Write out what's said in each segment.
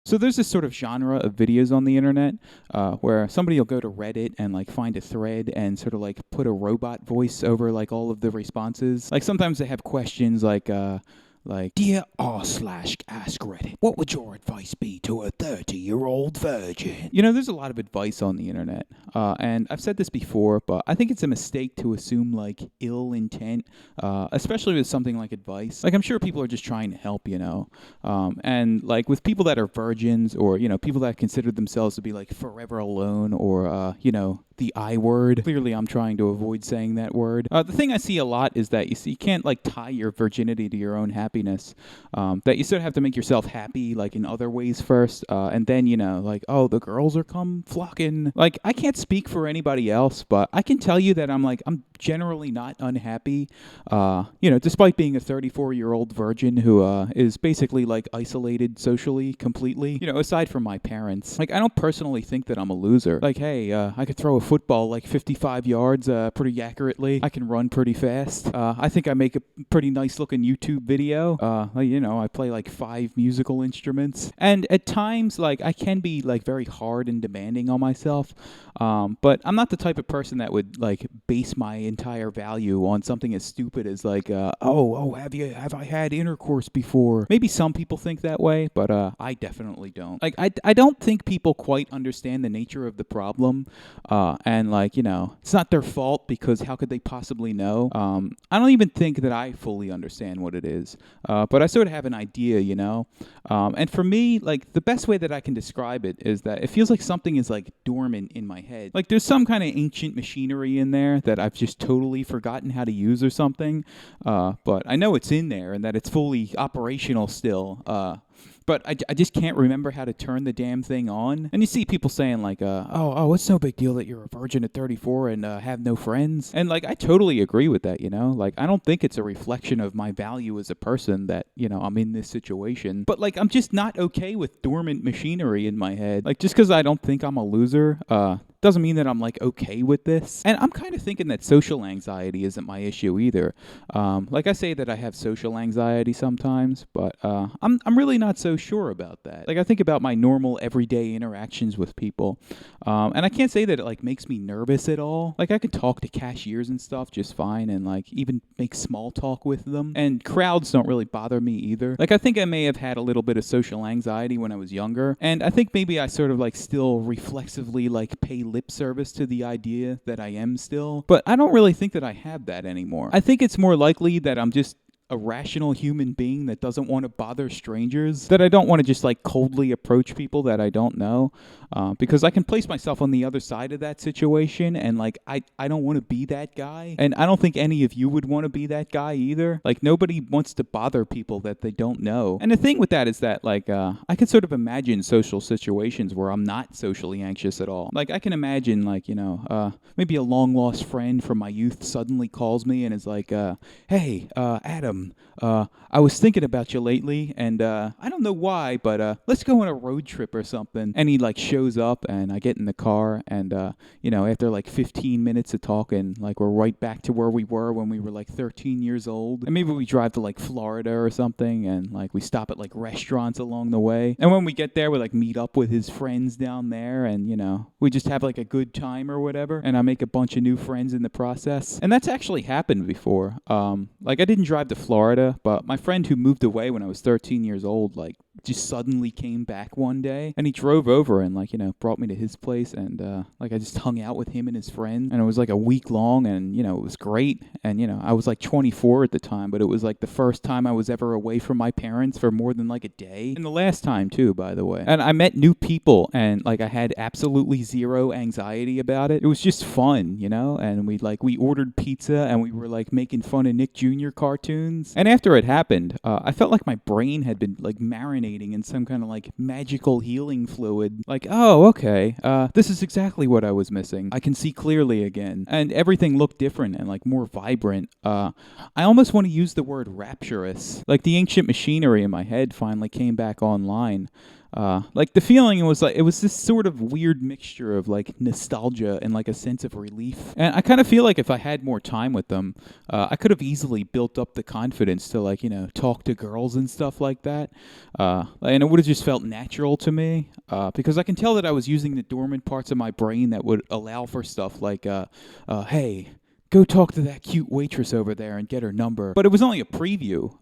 So there's this sort of genre of videos on the internet where somebody will go to Reddit and like find a thread and sort of like put a robot voice over like all of the responses. Like sometimes they have questions like, Dear r/ask Reddit, what would your advice be to a 30-year-old virgin? You know, there's a lot of advice on the internet, and I've said this before, but I think it's a mistake to assume like ill intent, especially with something like advice. Like I'm sure people are just trying to help, and like with people that are virgins or people that consider themselves to be like forever alone or the I word. Clearly, I'm trying to avoid saying that word. The thing I see a lot is that you can't like tie your virginity to your own happiness. That you sort of have to make yourself happy like in other ways first, and then like, oh, the girls are come flocking. Like I can't speak for anybody else, but I can tell you that I'm generally not unhappy. Despite being a 34-year-old virgin who is basically like isolated socially completely. Aside from my parents, like I don't personally think that I'm a loser. Like, hey, I could throw a football like 55 yards pretty accurately. I can run pretty fast. I think I make a pretty nice looking YouTube video. I play like 5 musical instruments. And at times, like, I can be like very hard and demanding on myself. But I'm not the type of person that would like base my entire value on something as stupid as like, have I had intercourse before? Maybe some people think that way, but I definitely don't. Like, I don't think people quite understand the nature of the problem. And like, it's not their fault because how could they possibly know? I don't even think that I fully understand what it is. But I sort of have an idea, and for me, like the best way that I can describe it is that it feels like something is like dormant in my head. Like there's some kind of ancient machinery in there that I've just totally forgotten how to use or something. But I know it's in there and that it's fully operational still. But I just can't remember how to turn the damn thing on. And you see people saying like, it's no big deal that you're a virgin at 34 and have no friends. And like, I totally agree with that, Like, I don't think it's a reflection of my value as a person that, I'm in this situation. But like, I'm just not okay with dormant machinery in my head. Like, just because I don't think I'm a loser, doesn't mean that I'm like okay with this. And I'm kind of thinking that social anxiety isn't my issue either. Like I say that I have social anxiety sometimes, but I'm really not so sure about that. Like I think about my normal everyday interactions with people, and I can't say that it like makes me nervous at all. Like I could talk to cashiers and stuff just fine, and like even make small talk with them. And crowds don't really bother me either. Like I think I may have had a little bit of social anxiety when I was younger, and I think maybe I sort of like still reflexively like pay lip service to the idea that I am still. But I don't really think that I have that anymore. I think it's more likely that I'm just a rational human being that doesn't want to bother strangers, that I don't want to just like coldly approach people that I don't know, because I can place myself on the other side of that situation, and like I don't want to be that guy, and I don't think any of you would want to be that guy either. Like nobody wants to bother people that they don't know. And the thing with that is that like I can sort of imagine social situations where I'm not socially anxious at all. Like I can imagine like maybe a long lost friend from my youth suddenly calls me and is like, hey, Adam, I was thinking about you lately, and I don't know why, but let's go on a road trip or something. And he like shows up, and I get in the car, and after like 15 minutes of talking, like we're right back to where we were when we were like 13 years old. And maybe we drive to like Florida or something, and like we stop at like restaurants along the way. And when we get there, we like meet up with his friends down there, and we just have like a good time or whatever. And I make a bunch of new friends in the process. And that's actually happened before. Like I didn't drive to Florida, but my friend who moved away when I was 13 years old, like just suddenly came back one day, and he drove over and like brought me to his place, and like I just hung out with him and his friend, and it was like a week long, and it was great. And I was like 24 at the time, but it was like the first time I was ever away from my parents for more than like a day, and the last time too, by the way. And I met new people, and like I had absolutely zero anxiety about it. It was just fun, and we ordered pizza, and we were like making fun of Nick Jr. cartoons. And after it happened, I felt like my brain had been like marinating in some kind of like magical healing fluid. Like, oh, okay, this is exactly what I was missing. I can see clearly again, and everything looked different and like more vibrant. I almost want to use the word rapturous. Like the ancient machinery in my head finally came back online. Like the feeling was like it was this sort of weird mixture of like nostalgia and like a sense of relief. And I kind of feel like if I had more time with them, I could have easily built up the confidence to like talk to girls and stuff like that. And it would have just felt natural to me because I can tell that I was using the dormant parts of my brain that would allow for stuff like, hey, go talk to that cute waitress over there and get her number. But it was only a preview.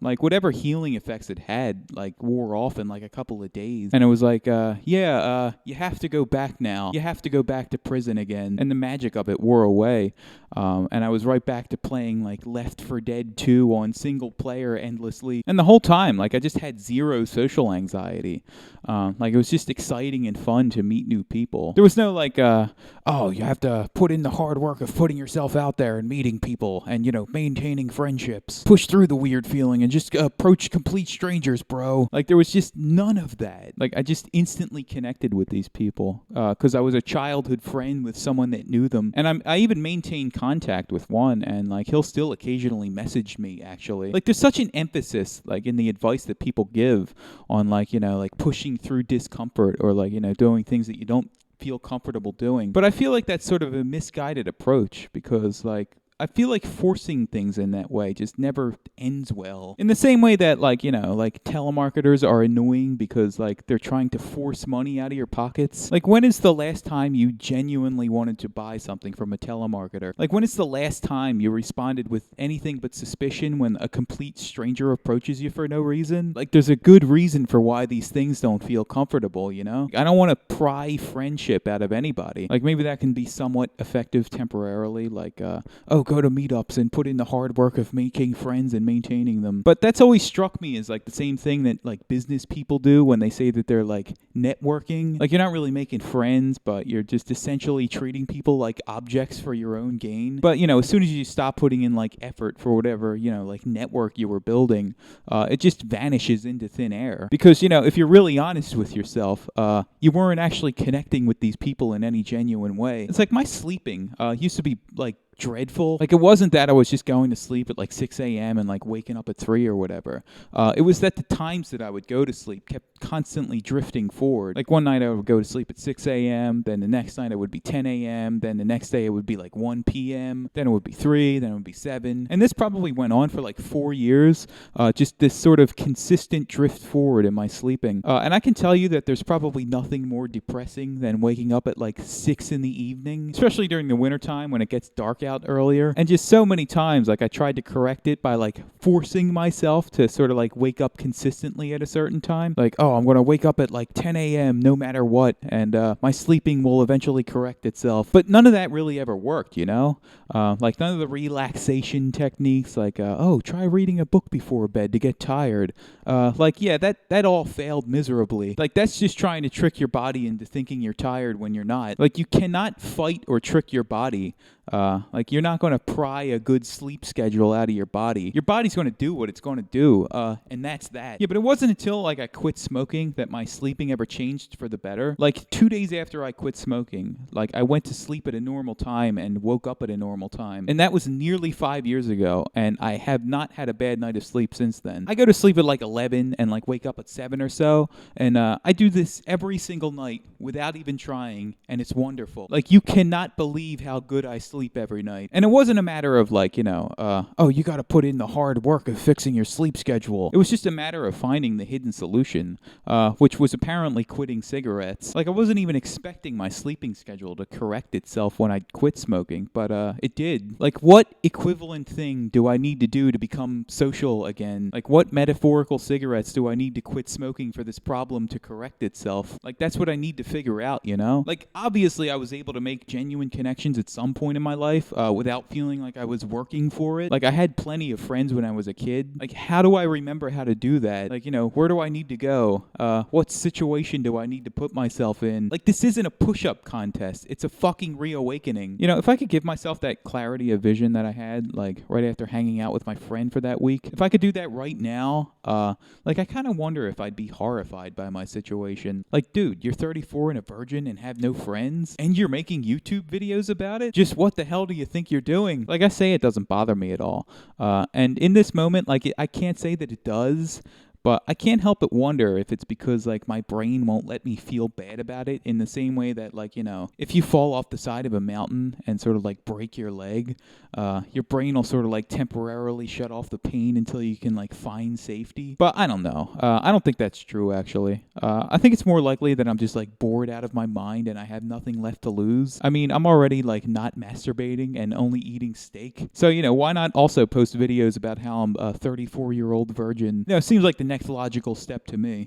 Like whatever healing effects it had, like wore off in like a couple of days. And it was like, you have to go back now. You have to go back to prison again. And the magic of it wore away. And I was right back to playing like Left 4 Dead 2 on single player endlessly. And the whole time, like I just had zero social anxiety. Like it was just exciting and fun to meet new people. There was no like, oh, you have to put in the hard work of putting yourself out there and meeting people and, maintaining friendships. Push through the weird feeling and just approach complete strangers, bro. Like there was just none of that. Like I just instantly connected with these people because I was a childhood friend with someone that knew them. And I even maintained contact with one, and like he'll still occasionally message me actually. Like there's such an emphasis like in the advice that people give on like, like pushing through discomfort or like, doing things that you don't feel comfortable doing. But I feel like that's sort of a misguided approach because like I feel like forcing things in that way just never ends well. In the same way that like, like telemarketers are annoying because like they're trying to force money out of your pockets. Like when is the last time you genuinely wanted to buy something from a telemarketer? Like when is the last time you responded with anything but suspicion when a complete stranger approaches you for no reason? Like there's a good reason for why these things don't feel comfortable, I don't want to pry friendship out of anybody. Like maybe that can be somewhat effective temporarily, like, go to meetups and put in the hard work of making friends and maintaining them. But that's always struck me as like the same thing that like business people do when they say that they're like networking. Like you're not really making friends, but you're just essentially treating people like objects for your own gain. But as soon as you stop putting in like effort for whatever, like network you were building, it just vanishes into thin air. Because, if you're really honest with yourself, you weren't actually connecting with these people in any genuine way. It's like my sleeping used to be like dreadful. Like it wasn't that I was just going to sleep at like 6 a.m. and like waking up at 3 or whatever. It was that the times that I would go to sleep kept constantly drifting forward. Like one night I would go to sleep at 6 a.m., then the next night it would be 10 a.m., then the next day it would be like 1 p.m., then it would be 3, then it would be 7. And this probably went on for like 4 years, just this sort of consistent drift forward in my sleeping. And I can tell you that there's probably nothing more depressing than waking up at like 6 in the evening, especially during the wintertime when it gets dark out earlier. And just so many times like I tried to correct it by like forcing myself to sort of like wake up consistently at a certain time. Like, oh, I'm going to wake up at like 10 a.m. no matter what, and my sleeping will eventually correct itself. But none of that really ever worked, like none of the relaxation techniques like, try reading a book before bed to get tired. That all failed miserably. Like that's just trying to trick your body into thinking you're tired when you're not. Like you cannot fight or trick your body. Like you're not going to pry a good sleep schedule out of your body. Your body's going to do what it's going to do, and that's that. Yeah, but it wasn't until like I quit smoking that my sleeping ever changed for the better. Like 2 days after I quit smoking, like I went to sleep at a normal time and woke up at a normal time. And that was nearly 5 years ago, and I have not had a bad night of sleep since then. I go to sleep at like 11 and like wake up at 7 or so, and I do this every single night without even trying, and it's wonderful. Like you cannot believe how good I sleep every night. And it wasn't a matter of like, you got to put in the hard work of fixing your sleep schedule. It was just a matter of finding the hidden solution, which was apparently quitting cigarettes. Like I wasn't even expecting my sleeping schedule to correct itself when I quit smoking, but it did. Like what equivalent thing do I need to do to become social again? Like what metaphorical cigarettes do I need to quit smoking for this problem to correct itself? Like that's what I need to figure out, Like obviously I was able to make genuine connections at some point in my life without feeling like I was working for it. Like I had plenty of friends when I was a kid. Like how do I remember how to do that? Like, where do I need to go? What situation do I need to put myself in? Like this isn't a push-up contest. It's a fucking reawakening. If I could give myself that clarity of vision that I had like right after hanging out with my friend for that week, if I could do that right now, like I kind of wonder if I'd be horrified by my situation. Like, dude, you're 34 and a virgin and have no friends, and you're making YouTube videos about it? Just what the hell do you think you're doing? Like I say, it doesn't bother me at all. And in this moment, like I can't say that it does, But I can't help but wonder if it's because like my brain won't let me feel bad about it in the same way that like, if you fall off the side of a mountain and sort of like break your leg, your brain will sort of like temporarily shut off the pain until you can like find safety. But I don't know. I don't think that's true actually. I think it's more likely that I'm just like bored out of my mind and I have nothing left to lose. I mean, I'm already like not masturbating and only eating steak. So, why not also post videos about how I'm a 34-year-old virgin? Seems like the next logical step to me.